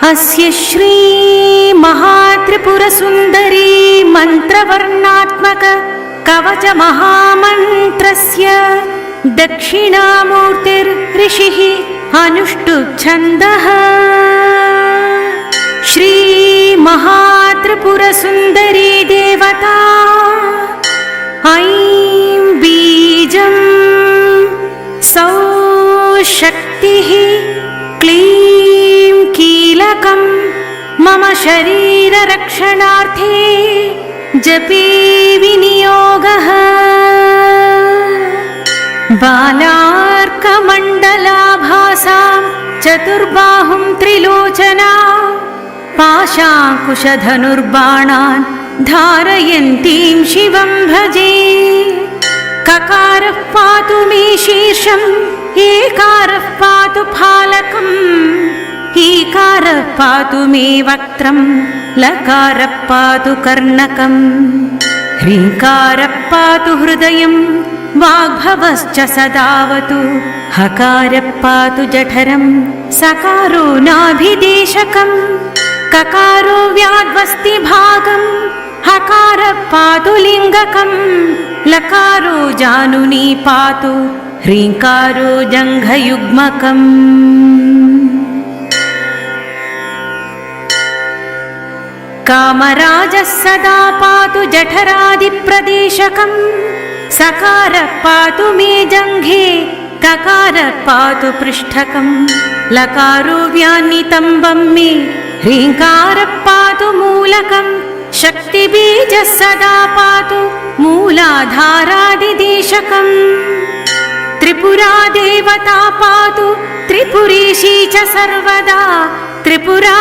अस्य श्री महात्रिपुरसुन्दरी मन्त्रवर्णात्मक कवच महामन्त्रस्य दक्षिणामूर्तिर्ऋषिः अनुष्टुप्-छन्दः। श्री महात्रिपुरसुन्दरी देवता ऐं बीजं सौः शक्तिः क्लीं कीलकं मम शरीररक्षणार्थे जपे विनियोगः। बालार्कमण्डलाभासां चतुर्बाहुं त्रिलोचना पाशाङ्कुशधनुर्बाणान् धारयन्तीं शिवं भजे। ककारः पातु मे शीर्षम् एकारः पातु फालकम् ईकारः पातु मे वक्त्रम् लकारः पातु कर्णकम् ह्रीकारः पातु हृदयम् वाग्भवश्च सदावतु हकारः पातु जठरम् सकारो नाभिदेशकम् ककारो व्याद्वस्तिभागम् हकारः पातु लिङ्गकम् लकारो जानुनी पातु ह्रीङ्कारो जङ्घयुग्मकम्। कामराजः सदा पातु जठरादिप्रदेशकम् सकारः पातु मे जङ्घे ककारः पातु पृष्ठकम् लकारो व्यान्नितम्बं मे ह्रीङ्कारः पातु मूलकम् शक्तिबीजः सदा पातु मूलाधारादिदेशकम् त्रिपुरा देवता पातु त्रिपुरेशी च सर्वदा त्रिपुरा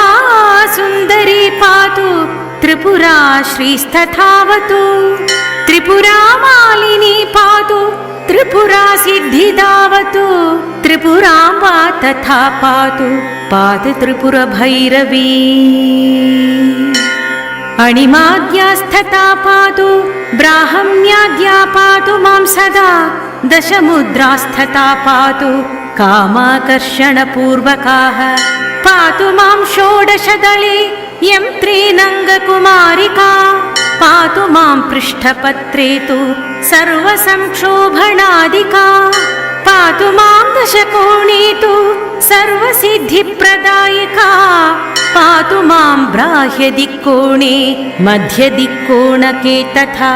सुन्दरी पातु त्रिपुरा श्रीस्तथावतु त्रिपुरा मालिनी पातु त्रिपुरा सिद्धिदावतु त्रिपुराम्बा तथा पातु त्रिपुरभैरवी। अणिमाद्यास्थता पातु ब्राह्म्याद्या पातु मां सदा दशमुद्रास्थता पातु कामाकर्षणपूर्वकाः पातु मां षोडशदले यन्त्रेणङ्गकुमारिका पातु मां पृष्ठपत्रे तु सर्वसंक्षोभणादिका पातु मां दशकोणे तु सर्वसिद्धिप्रदायिका पातु मां ब्राह्यदिक्कोणे मध्यदिक्कोणके तथा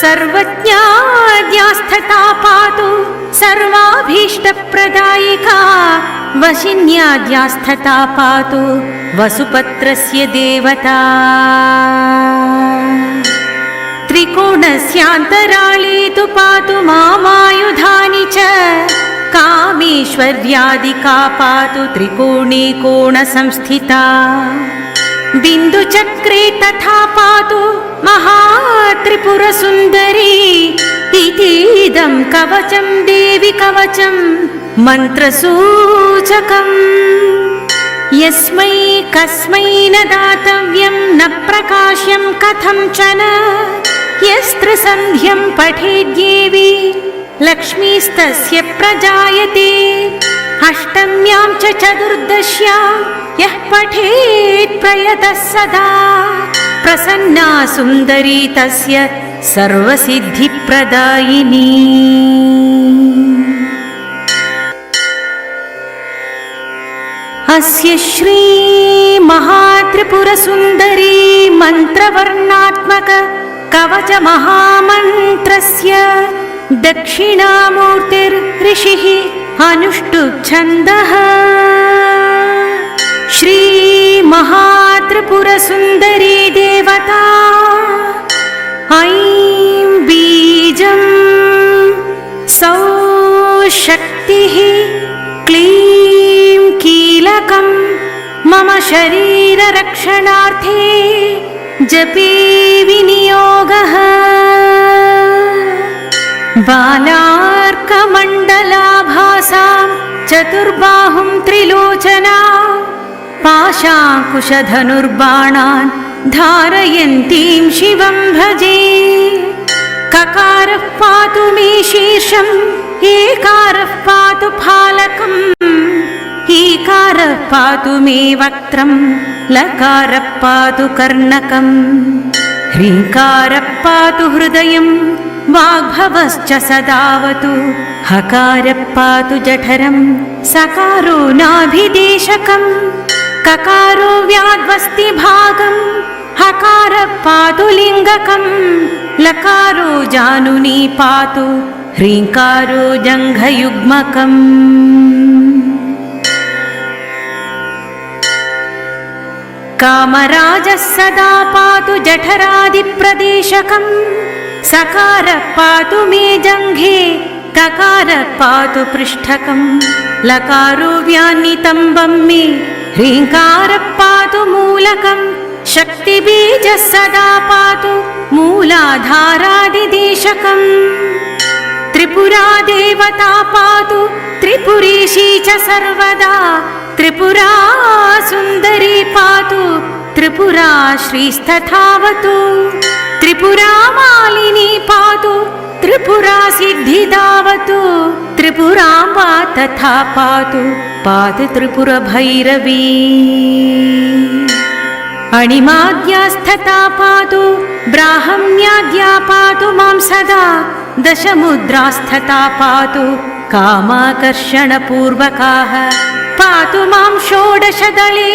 सर्वज्ञाद्यास्थता पातु सर्वाभीष्टप्रदायिका वशिन्याद्यास्थता पातु वसुपत्रस्य देवता। त्रिकोणस्यान्तराळे तु पातु मामायुधानि च कामेश्वर्यादिका पातु त्रिकोणे कोणसंस्थिता बिन्दुचक्रे तथा पातु महात्रिपुरसुन्दरी इतीदं कवचं देवि कवचं मन्त्रसूचकम् यस्मै कस्मै न दातव्यं न प्रकाश्यं कथं च न यस्त्रिसन्ध्यं पठेद्देवी लक्ष्मीस्तस्य प्रजायते अष्टम्यां च चतुर्दश्यां यः पठेत् प्रयतः सदा प्रसन्ना सुन्दरी तस्य सर्वसिद्धिप्रदायिनी। अस्य श्री महात्रिपुरसुन्दरी मन्त्रवर्णात्मक कवच महामन्त्रस्य दक्षिणामूर्तिर्ऋषिः अनुष्टुप्-छन्दः। श्री महात्रिपुरसुन्दरी देवता ऐं बीजं सौः शक्तिः क्लीं कीलकं मम शरीररक्षणार्थे जपे विनियोगः। बालार्कमण्डलाभासां चतुर्बाहुं त्रिलोचना पाशाङ्कुशधनुर्बाणान् धारयन्तीं शिवं भजे। ककारः पातु मे शीर्षम् एकारः पातु फालकम् ईकारः ईकारः पातु मे वक्त्रम् लकारः पातु कर्णकम् ह्रीकारः पातु हृदयम् वाग्भवश्च सदावतु हकारः पातु जठरम् सकारो नाभिदेशकम् ककारो व्याद्वस्ति भागम् हकारः पातु लिङ्गकम् लकारो जानुनी पातु ह्रीङ्कारो जङ्घयुग्मकम् कामराजः सदा पातु जठरादिप्रदेशकम् सकारः पातु मे जङ्घे ककारः पातु पृष्ठकम् लकारो व्यान्नितम्बं मे ह्रीङ्कारः पातु मूलकम् शक्तिबीजः सदा पातु मूलाधारादिदेशकम् त्रिपुरा देवता पातु त्रिपुरेशी च सर्वदा त्रिपुरा सुन्दरी पातु त्रिपुरा श्रीस्तथावतु त्रिपुरा मालिनी पातु त्रिपुरा सिद्धिदावतु त्रिपुराम्बा तथा पातु पातु त्रिपुरभैरवी अणिमाद्यास्तथा पातु ब्राह्म्याद्या पातु मां सदा दशमुद्रास्तथा पातु कामाकर्षणपूर्वकाः पातु मां षोडशदले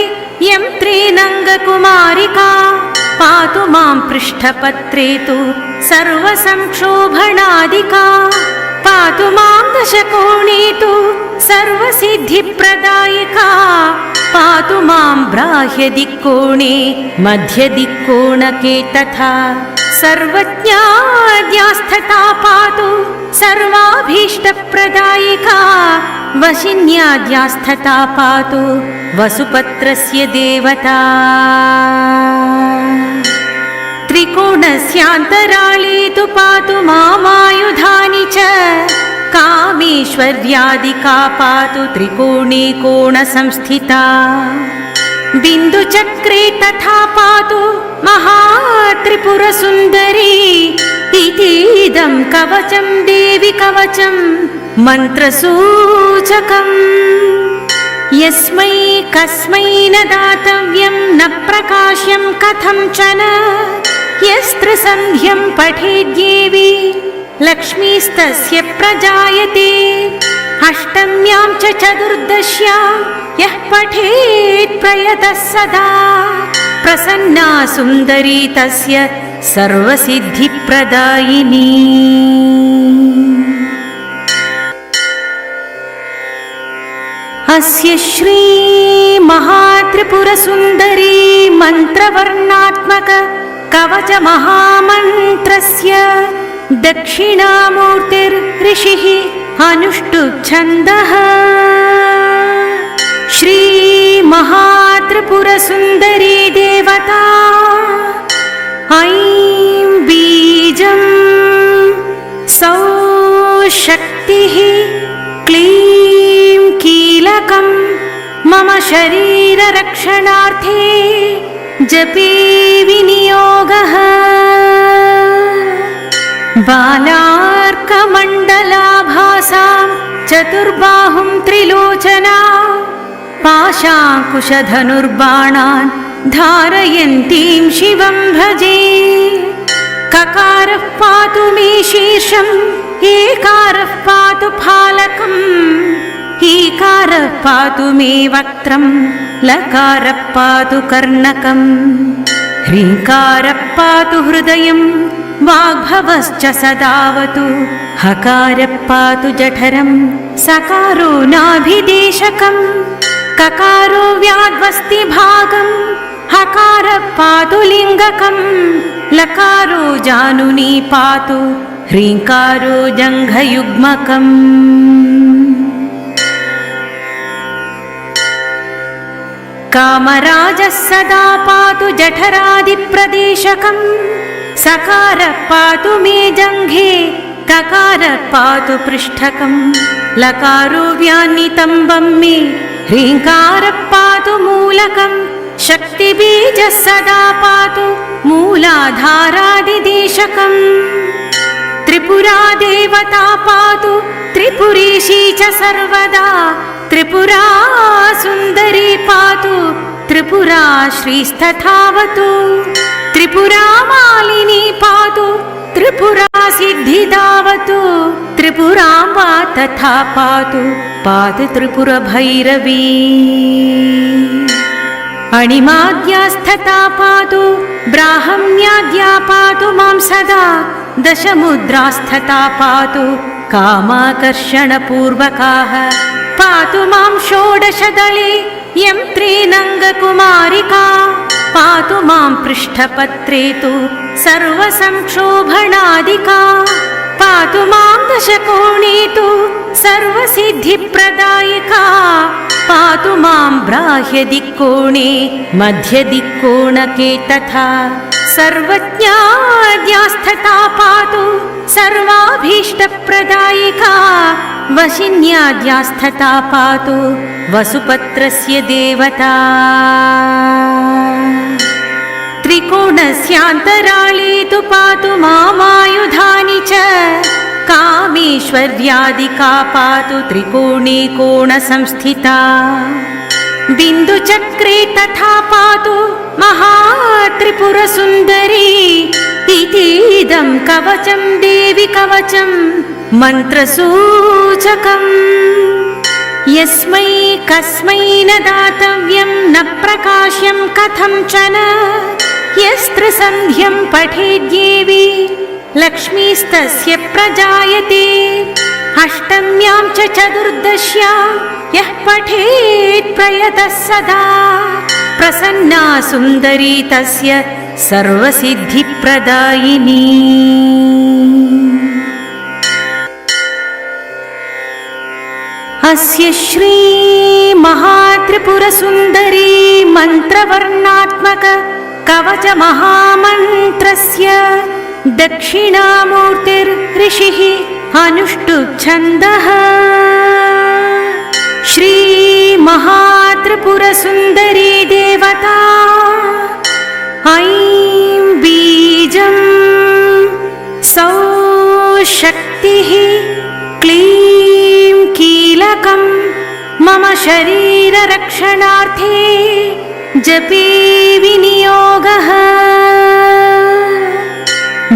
यन्त्रेणङ्गकुमारिका पातु मां पृष्ठपत्रे तु सर्वसंक्षोभणादिका पातु मां दशकोणे तु सर्वसिद्धिप्रदायिका पातु मां बाह्यदिक्कोणे मध्यदिक्कोणके तथा सर्वज्ञाद्यास्तथा पातु सर्वाभीष्टप्रदायिका वशिन्याद्यास्तथा पातु वसुपत्रस्य देवता त्रिकोणस्यान्तराळे तु पातु मामायुधानि च कामेश्वर्यादिका पातु त्रिकोणे कोणसंस्थिता बिन्दुचक्रे तथा पातु महात्रिपुरसुन्दरी इतीदं कवचं देवि कवचं मन्त्रसूचकम् यस्मै कस्मै न दातव्यं न प्रकाश्यं कथं च न यस्त्रसन्ध्यं पठेद्देवी लक्ष्मीस्तस्य प्रजायते अष्टम्यां च चतुर्दश्यां यः पठेत् प्रयतः सदा प्रसन्ना सुन्दरी तस्य सर्वसिद्धिप्रदायिनी अस्य श्री महात्रिपुरसुन्दरी मन्त्रवर्णात्मक कवच महामन्त्रस्य दक्षिणामूर्तिर्ऋषिः अनुष्टुप्-छन्दः श्री महात्रिपुरसुन्दरी देवता ऐं बीजं सौः शक्तिः क्लीं कीलकं मम शरीररक्षणार्थे जपे विनियोगः बालार्कमण्डलाभासां चतुर्बाहुं त्रिलोचना पाशाङ्कुशधनुर्बाणान् धारयन्तीं शिवं भजे ककारः पातु मे शीर्षम् एकारः पातु फालकम् ईकारः पातु मे वक्त्रम् लकारः पातु कर्णकम् ह्रीकारः पातु हृदयम् वाग्भवश्च सदावतु हकारः पातु जठरम् सकारो नाभिदेशकम् ककारो व्याद्वस्ति भागम् हकारः पातु लिङ्गकम् लकारो जानुनी पातु ह्रीङ्कारो जङ्घयुग्मकम् कामराजः सदा पातु जठरादिप्रदेशकम् सकारः पातु मे जङ्घे ककारः पातु पृष्ठकम् लकारो व्यान्नितम्बं मे ह्रीङ्कारः पातु मूलकम् शक्तिबीजः सदा पातु मूलाधारादिदेशकम् त्रिपुरा देवता पातु त्रिपुरेशी च सर्वदा त्रिपुरा सुन्दरी त्रिपुरा श्रीस्तथावतु त्रिपुरा मालिनी पातु त्रिपुरा सिद्धिदावतु त्रिपुराम्बा तथा पातु पातु त्रिपुरभैरवी अणिमाद्यास्तथा पातु ब्राह्म्याद्या पातु मां सदा दशमुद्रास्तथा पातु कामाकर्षणपूर्वकाः पातु मां षोडशदले यं त्रिनङ्गकुमारिका पातु मां पृष्ठपत्रे तु सर्वसंक्षोभणादिका पातु मां दशकोणे तु सर्वसिद्धिप्रदायिका पातु मां ब्राह्यदिक्कोणे मध्यदिक्कोणके तथा सर्वज्ञाद्यास्तथा पातु सर्वाभीष्टप्रदायिका वशिन्याद्यास्तथा पातु वसुपत्रस्य देवता त्रिकोणस्यान्तराळे तु पातु मामायुधानि च कामेश्वर्यादिका पातु त्रिकोणे कोणसंस्थिता बिन्दुचक्रे तथा पातु महात्रिपुरसुन्दरी इतीदं कवचं देवि कवचं मन्त्रसूचकम् यस्मै कस्मै न दातव्यं न प्रकाश्यं कथं च न यस्त्रिसन्ध्यं पठेद्देवी लक्ष्मीस्तस्य प्रजायते अष्टम्यां च चतुर्दश्यां यः पठेत् प्रयतः सदा प्रसन्ना सुन्दरी तस्य सर्वसिद्धिप्रदायिनी अस्य श्री महात्रिपुरसुन्दरी मन्त्रवर्णात्मक कवच महामन्त्रस्य दक्षिणामूर्तिर्ऋषिः अनुष्टुप्-छन्दः श्री महात्रिपुरसुन्दरी देवता ऐं बीजं सौः शक्तिः क्लीं कीलकं मम शरीररक्षणार्थे जपे विनियोगः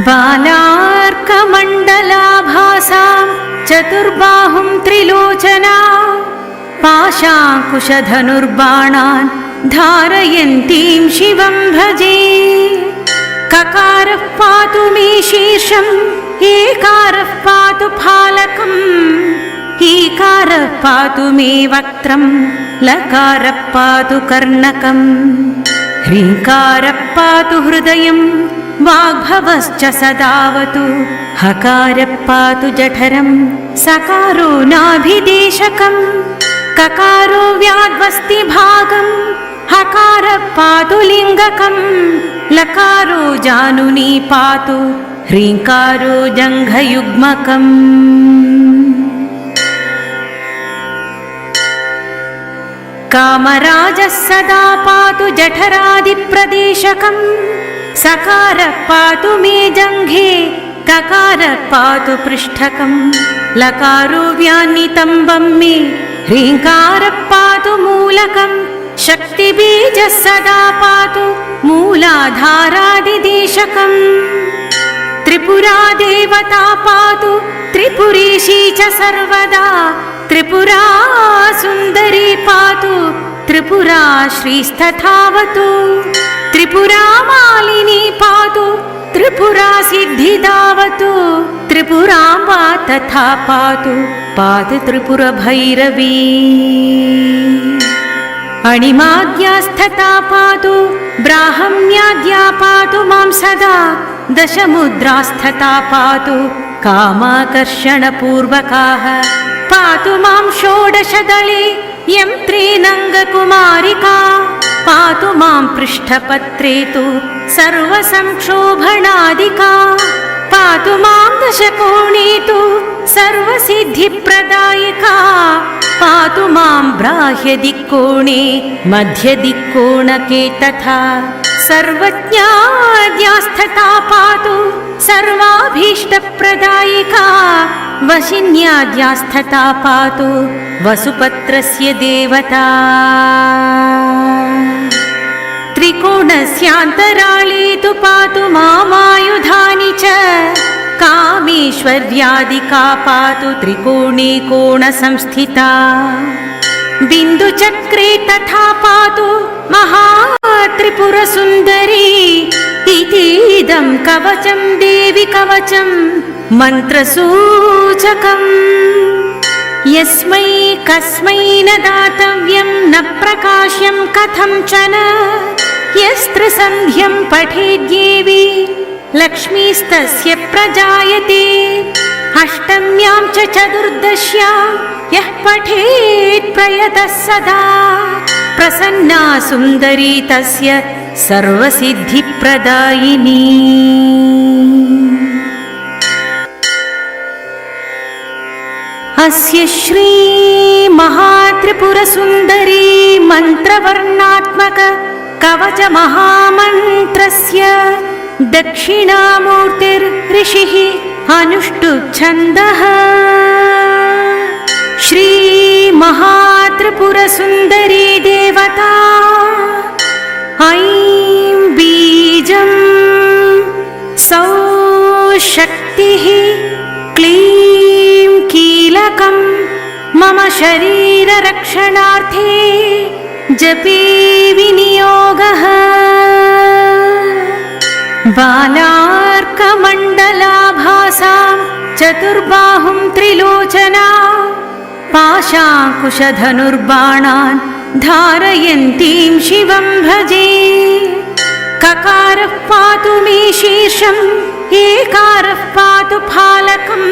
बालार्कमण्डलाभासां चतुर्बाहुं त्रिलोचना पाशाङ्कुशधनुर्बाणान् धारयन्तीं शिवं भजे ककारः पातु मे शीर्षम् एकारः पातु फालकम् ईकारः पातु मे वक्त्रं लकारः पातु कर्णकम् ह्रीकारः पातु हृदयं वाग्भवश्च सदावतु हकारः पातु जठरं सकारो नाभिदेशकम् ककारो व्याद्वस्तिभागं हकारः पातु लिङ्गकं लकारो जानुनी पातु ह्रीङ्कारो जङ्घयुग्मकम् कामराजः सदा पातु जठरादिप्रदेशकं सकारः पातु मे जङ्घे ककारः पातु पृष्ठकं लकारो व्यान्नितम्बं मे ह्रीङ्कारः पातु मूलकं शक्तिबीजः सदा पातु मूलाधारादिदेशकम् त्रिपुरा देवता पातु त्रिपुरेशी च सर्वदा त्रिपुरा सुन्दरी पातु त्रिपुरा श्रीस्तथावतु त्रिपुरा मालिनी पातु त्रिपुरा सिद्धिदावतु त्रिपुराम्बा तथा पातु पातु त्रिपुरभैरवी अणिमाद्यास्तथा पातु ब्राह्म्याद्या पातु मां सदा दशमुद्रास्तथा पातु कामाकर्षणपूर्वकाः पातु मां षोडशदले यं त्रिनङ्गकुमारिका पातु मां पृष्ठपत्रे तु सर्वसंक्षोभणादिका पातु मां दशकोणे तु सर्वसिद्धिप्रदायिका पातु मां ब्राह्यदिक्कोणे मध्यदिक्कोणके तथा सर्वज्ञाद्यास्तथा पातु सर्वाभीष्टप्रदायिका वशिन्याद्यास्तथा पातु वसुपत्रस्य देवता त्रिकोणस्यान्तराळे तु पातु मामायुधानि च कामेश्वर्यादिका पातु त्रिकोणे कोणसंस्थिता बिन्दुचक्रे तथा पातु महात्रिपुरसुन्दरी इतीदं कवचं देवि कवचं मन्त्रसूचकम् यस्मै कस्मै न दातव्यं न प्रकाश्यं कथं च न यस्त्रसन्ध्यं पठेद्देवी लक्ष्मीस्तस्य प्रजायते अष्टम्यां च चतुर्दश्यां यः पठेत् प्रयतः सदा प्रसन्ना सुन्दरी तस्य सर्वसिद्धिप्रदायिनी अस्य श्री महात्रिपुरसुन्दरी मन्त्रवर्णात्मक कवच महामन्त्रस्य दक्षिणामूर्तिर्ऋषिः अनुष्टुप्-छन्दः श्री महात्रिपुरसुन्दरी देवता ऐं बीजं सौः शक्तिः क्लीं कीलकं मम शरीररक्षणार्थे जपे विनियोगः बालार्कमण्डलाभासां चतुर्बाहुं त्रिलोचना पाशाङ्कुशधनुर्बाणान् धारयन्तीं शिवं भजे ककारः पातु मे शीर्षम् एकारः पातु फालकम्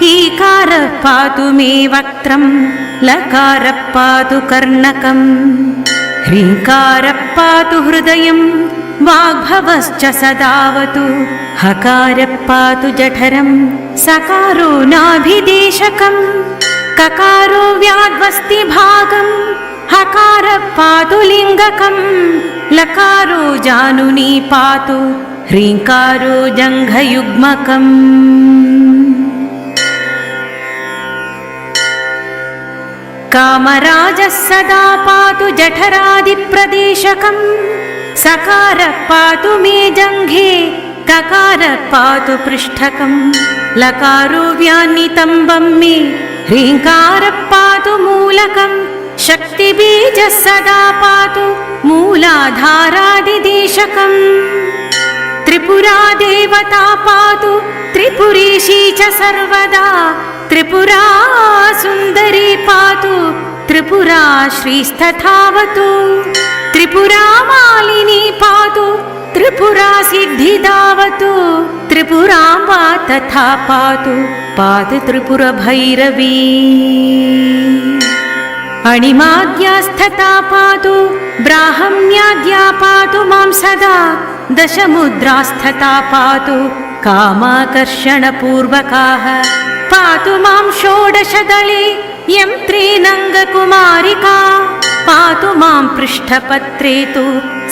ईकारः पातु मे वक्त्रं लकारः पातु कर्णकम् ह्रीकारः पातु हृदयं वाग्भवश्च सदावतु हकारः पातु जठरं सकारो नाभिदेशकम् ककारो व्याद्वस्तिभागं हकारः पातु लिङ्गकं लकारो जानुनी पातु ह्रीङ्कारो जङ्घयुग्मकम् कामराजः सदा पातु जठरादिप्रदेशकम् सकारः पातु मे जङ्घे ककारः पातु पृष्ठकम् लकारो व्यान्नितम्बं मे ह्रीङ्कारः पातु मूलकम् शक्तिबीजः सदा पातु मूलाधारादिदेशकम् त्रिपुरा देवता पातु त्रिपुरेशी च सर्वदा त्रिपुरा सुन्दरी पातु त्रिपुरा श्रीस्तथावतु त्रिपुरा मालिनी पातु त्रिपुरा सिद्धिदावतु त्रिपुराम्बा तथा पातु पातु त्रिपुरभैरवी अणिमाद्यास्तथा पातु ब्राह्म्याद्या पातु मां सदा दशमुद्रास्तथा पातु कामाकर्षणपूर्वकाः पातु मां षोडशदले यं त्रीनङ्गकुमारिका पातु मां पृष्ठपत्रे तु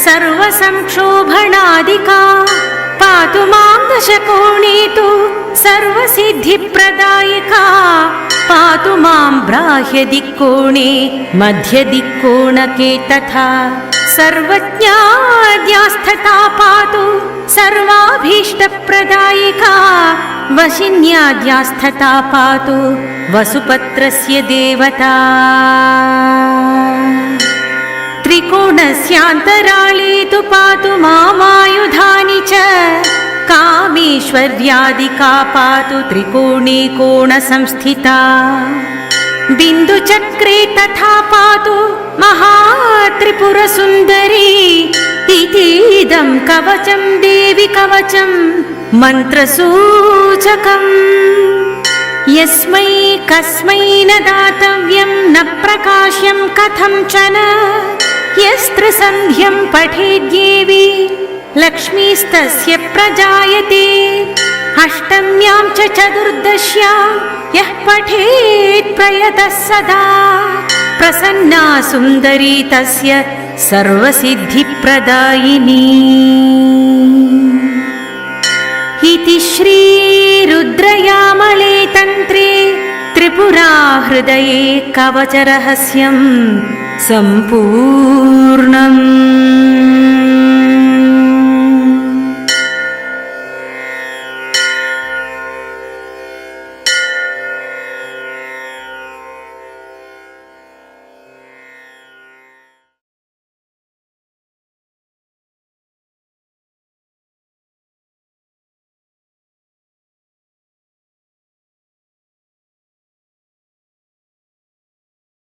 सर्वसंक्षोभणादिका पातु मां दशकोणे तु सर्वसिद्धिप्रदायिका पातु मां ब्राह्यदिक्कोणे मध्यदिक्कोणके तथा सर्वज्ञाद्यास्तथा पातु सर्वाभीष्टप्रदायिका वशिन्याद्यास्तथा पातु वसुपत्रस्य देवता त्रिकोणस्यान्तराळे तु पातु मामायुधानि च कामेश्वर्यादिका पातु त्रिकोणे कोणसंस्थिता बिन्दुचक्रे तथा पातु महात्रिपुरसुन्दरी इतीदं कवचं देवि कवचं मन्त्रसूचकम् यस्मै कस्मै न दातव्यं न प्रकाश्यं कथं च न यस्त्रसन्ध्यं पठेद्देवी लक्ष्मीस्तस्य प्रजायते अष्टम्यां च चतुर्दश्यां यः पठेत् प्रयतः सदा प्रसन्ना सुन्दरी तस्य सर्वसिद्धिप्रदायिनी इति श्रीरुद्रयामले तन्त्रे त्रिपुरा हृदये कवचरहस्यं सम्पूर्णम्।